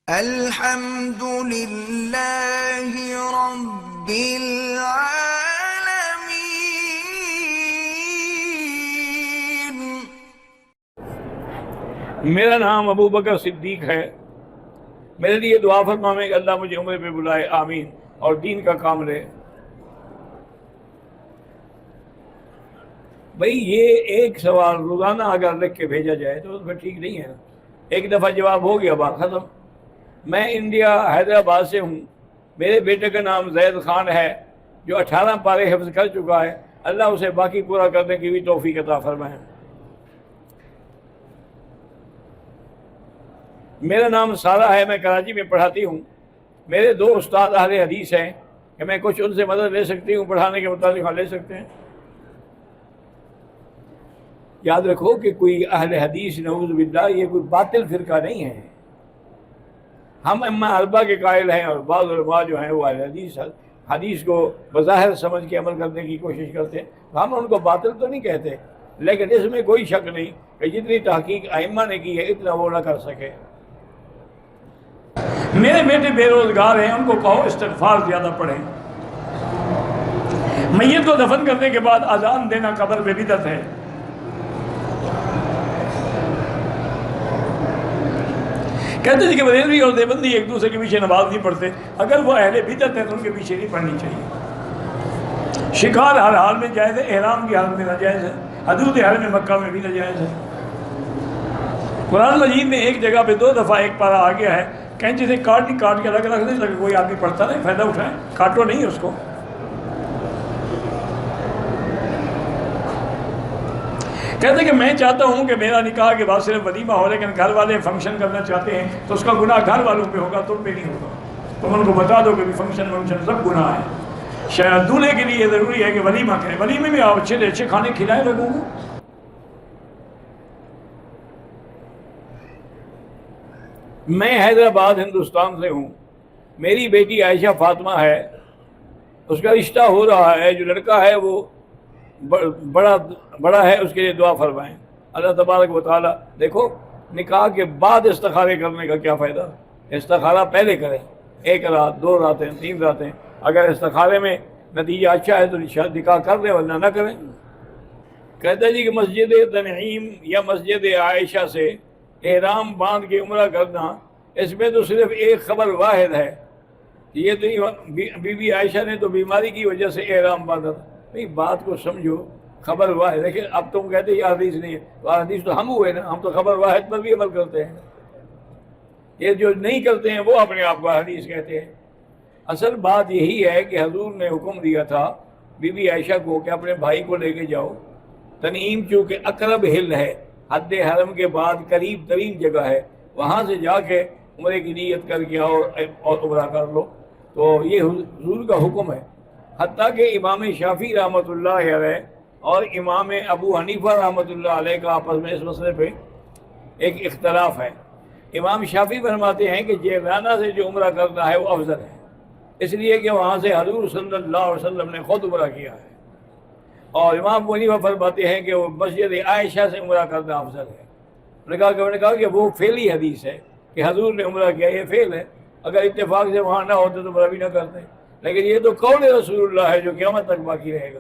الحمد للہ رب العالمین۔ میرا نام ابو بکر صدیق ہے۔ میرے لیے دعا فرمائیں کہ اللہ مجھے عمرے پہ بلائے، آمین، اور دین کا کام لے۔ بھئی یہ ایک سوال روزانہ اگر لکھ کے بھیجا جائے تو پھر ٹھیک نہیں ہے نا۔ ایک دفعہ جواب ہو گیا، بات ختم۔ میں انڈیا حیدرآباد سے ہوں۔ میرے بیٹے کا نام زید خان ہے جو 18 پارے حفظ کر چکا ہے۔ اللہ اسے باقی پورا کرنے کی بھی توفیق عطا فرمائے۔ میرا نام سارہ ہے، میں کراچی میں پڑھاتی ہوں۔ میرے 2 استاد اہل حدیث ہیں کہ میں کچھ ان سے مدد لے سکتی ہوں پڑھانے کے متعلق۔ ہاں لے سکتے ہیں۔ یاد رکھو کہ کوئی اہل حدیث نعوذ باللہ یہ کوئی باطل فرقہ نہیں ہے۔ ہم امہ اربعہ کے قائل ہیں، اور بعض علماء جو ہیں وہ اہل حدیث کو بظاہر سمجھ کے عمل کرنے کی کوشش کرتے ہیں۔ ہم ان کو باطل تو نہیں کہتے، لیکن اس میں کوئی شک نہیں کہ جتنی تحقیق ائمہ نے کی ہے اتنا وہ نہ کر سکے۔ میرے بیٹے بے روزگار ہیں، ان کو کہو استغفار زیادہ پڑھیں۔ میت کو دفن کرنے کے بعد اذان دینا قبر پہ بدعت ہے۔ کہتے ہیں کہ بریلوی اور دیوبندی ایک دوسرے کے پیچھے نماز نہیں پڑھتے۔ اگر وہ اہل بدعت ہیں تو ان کے پیچھے نہیں پڑھنی چاہیے۔ شکار ہر حال میں جائز ہے، احرام کی حالت میں ناجائز ہے، حدود حرم مکہ میں بھی ناجائز ہے۔ قرآن مجید میں ایک جگہ پہ 2 دفعہ ایک پارہ آ گیا ہے، کینچی سے کاٹ کے الگ رکھ دیں تاکہ کوئی آدمی پڑھتا نہیں، فائدہ اٹھائیں، کاٹو نہیں اس کو۔ کہتے ہیں کہ میں چاہتا ہوں کہ میرا نکاح کے بعد صرف ولیمہ ہو، لیکن گھر والے فنکشن کرنا چاہتے ہیں تو اس کا گناہ گھر والوں پہ ہوگا، تم پہ نہیں ہوگا۔ تم ان کو بتا دو کہ فنکشن سب گناہ ہے۔ شاید دولہے کے لیے ضروری ہے کہ ولیمہ کریں، ولیمے میں آپ اچھے اچھے کھانے کھلائیں لوگوں کو۔ میں حیدرآباد ہندوستان سے ہوں۔ میری بیٹی عائشہ فاطمہ ہے، اس کا رشتہ ہو رہا ہے۔ جو لڑکا ہے وہ بڑا ہے، اس کے لیے دعا فرمائیں۔ اللہ تبارک و تعالیٰ، دیکھو نکاح کے بعد استخارے کرنے کا کیا فائدہ؟ استخارہ پہلے کریں، 1 رات 2 راتیں 3 راتیں۔ اگر استخارے میں نتیجہ اچھا ہے تو نکاح کر دیں، ورنہ نہ کریں۔ کہتا ہے جی کہ مسجد تنعیم یا مسجد عائشہ سے احرام باندھ کے عمرہ کرنا، اس میں تو صرف ایک خبر واحد ہے۔ یہ تو بی بی عائشہ نے تو بیماری کی وجہ سے احرام باندھا تھا۔ نہیں، بات کو سمجھو، خبر واحد۔ لیکن اب تم کہتے ہیں یہ حدیث نہیں ہے، تو حدیث تو ہم ہوئے نا، ہم تو خبر واحد پر بھی عمل کرتے ہیں۔ یہ جو نہیں کرتے ہیں وہ اپنے آپ کو حدیث کہتے ہیں۔ اصل بات یہی ہے کہ حضور نے حکم دیا تھا بی بی عائشہ کو کہ اپنے بھائی کو لے کے جاؤ۔ تنعیم چونکہ اقرب ہل ہے، حد حرم کے بعد قریب ترین جگہ ہے، وہاں سے جا کے عمرے کی نیت کر کے آؤ اور عمرہ کر لو۔ تو یہ حضور کا حکم ہے۔ حتیٰ کہ امام شافعی رحمۃ اللہ علیہ اور امام ابو حنیفہ رحمۃ اللہ علیہ کا آپس میں اس مسئلے پہ ایک اختلاف ہے۔ امام شافعی فرماتے ہیں کہ جیرانہ سے جو عمرہ کرنا ہے وہ افضل ہے، اس لیے کہ وہاں سے حضور صلی اللہ علیہ وسلم نے خود عمرہ کیا ہے۔ اور امام ابو حنیفہ فرماتے ہیں کہ وہ مسجد عائشہ سے عمرہ کرنا افضل ہے۔ انہوں نے کہا کہ وہ فعلی حدیث ہے کہ حضور نے عمرہ کیا، یہ فعل ہے۔ اگر اتفاق سے وہاں نہ ہوتے تو عمرہ بھی نہ کرتے، لیکن یہ تو قول رسول اللہ ہے جو قیامت تک باقی رہے گا۔